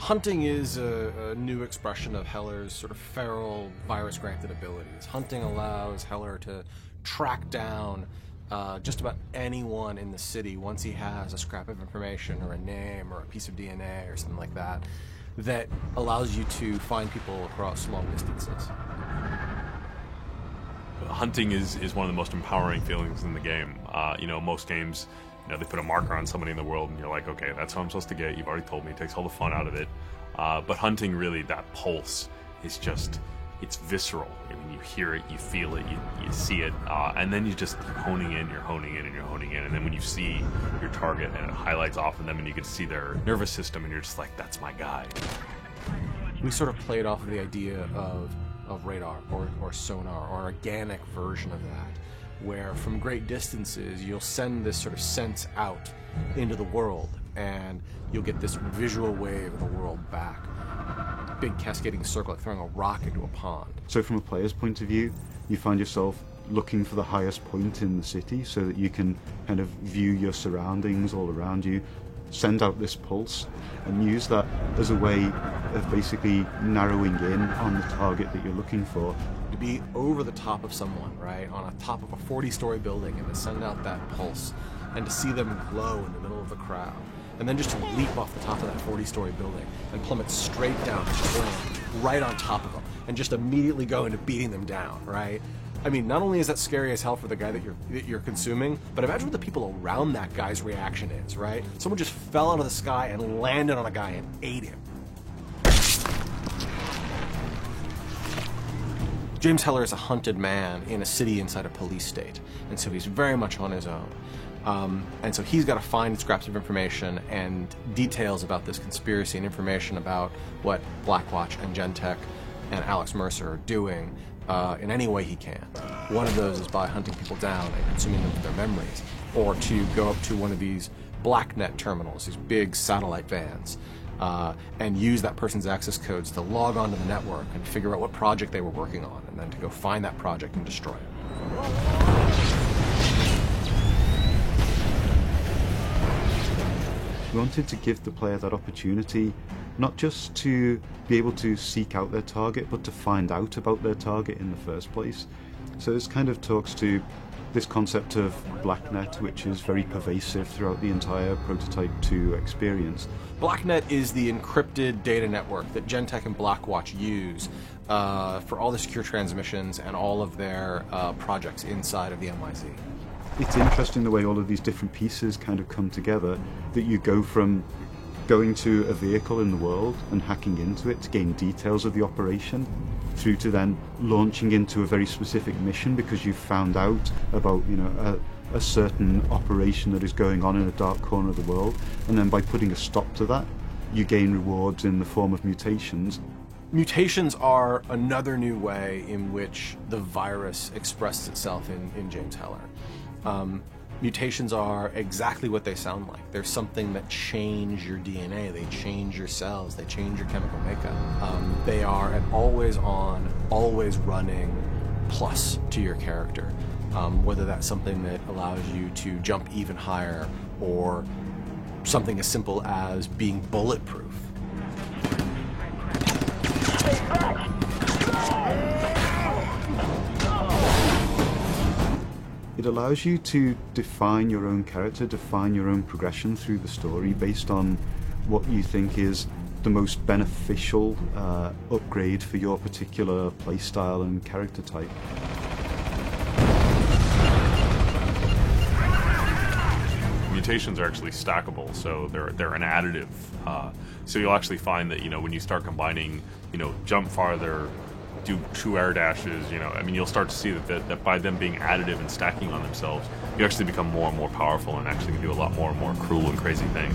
Hunting is a new expression of Heller's sort of feral, virus-granted abilities. Hunting allows Heller to track down just about anyone in the city once he has a scrap of information or a name or a piece of DNA or something like that, that allows you to find people across long distances. Hunting is one of the most empowering feelings in the game. Most games, they put a marker on somebody in the world and you're like, okay, that's who I'm supposed to get. You've already told me. It takes all the fun out of it. But hunting, really, that pulse is just, it's visceral. I mean, you hear it, you feel it, you see it, and then you're honing in, and then when you see your target and it highlights off of them and you can see their nervous system and you're just like, that's my guy. We sort of played off of the idea of radar or sonar, or an organic version of that, where from great distances you'll send this sort of sense out into the world and you'll get this visual wave of the world back. Big cascading circle, like throwing a rock into a pond. So from a player's point of view, you find yourself looking for the highest point in the city so that you can kind of view your surroundings all around you, send out this pulse, and use that as a way of basically narrowing in on the target that you're looking for. To be over the top of someone, right, on a top of a 40-story building, and to send out that pulse, and to see them glow in the middle of the crowd, and then just to leap off the top of that 40-story building and plummet straight down, right on top of them, and just immediately go into beating them down, right? I mean, not only is that scary as hell for the guy that you're consuming, but imagine what the people around that guy's reaction is, right? Someone just fell out of the sky and landed on a guy and ate him. James Heller is a hunted man in a city inside a police state, and so he's very much on his own. And so he's got to find scraps of information and details about this conspiracy and information about what Blackwatch and Gentek and Alex Mercer are doing in any way he can. One of those is by hunting people down and consuming them for their memories, or to go up to one of these BlackNet terminals, these big satellite vans, and use that person's access codes to log onto the network and figure out what project they were working on, and then to go find that project and destroy it. We wanted to give the player that opportunity, not just to be able to seek out their target, but to find out about their target in the first place. So this kind of talks to this concept of BlackNet, which is very pervasive throughout the entire Prototype 2 experience. BlackNet is the encrypted data network that Gentek and Blackwatch use for all the secure transmissions and all of their projects inside of the MIZ. It's interesting the way all of these different pieces kind of come together, that you go from going to a vehicle in the world and hacking into it to gain details of the operation, through to then launching into a very specific mission because you've found out about, a certain operation that is going on in a dark corner of the world, and then by putting a stop to that, you gain rewards in the form of mutations. Mutations are another new way in which the virus expresses itself in James Heller. Mutations are exactly what they sound like. They're something that change your DNA, they change your cells, they change your chemical makeup. They are an always on, always running plus to your character. Whether that's something that allows you to jump even higher, or something as simple as being bulletproof. It allows you to define your own character, define your own progression through the story based on what you think is the most beneficial upgrade for your particular playstyle and character type. Mutations are actually stackable, so they're an additive. So you'll actually find that when you start combining, jump farther, do 2 air dashes, you'll start to see that by them being additive and stacking on themselves, you actually become more and more powerful and actually can do a lot more and more cruel and crazy things.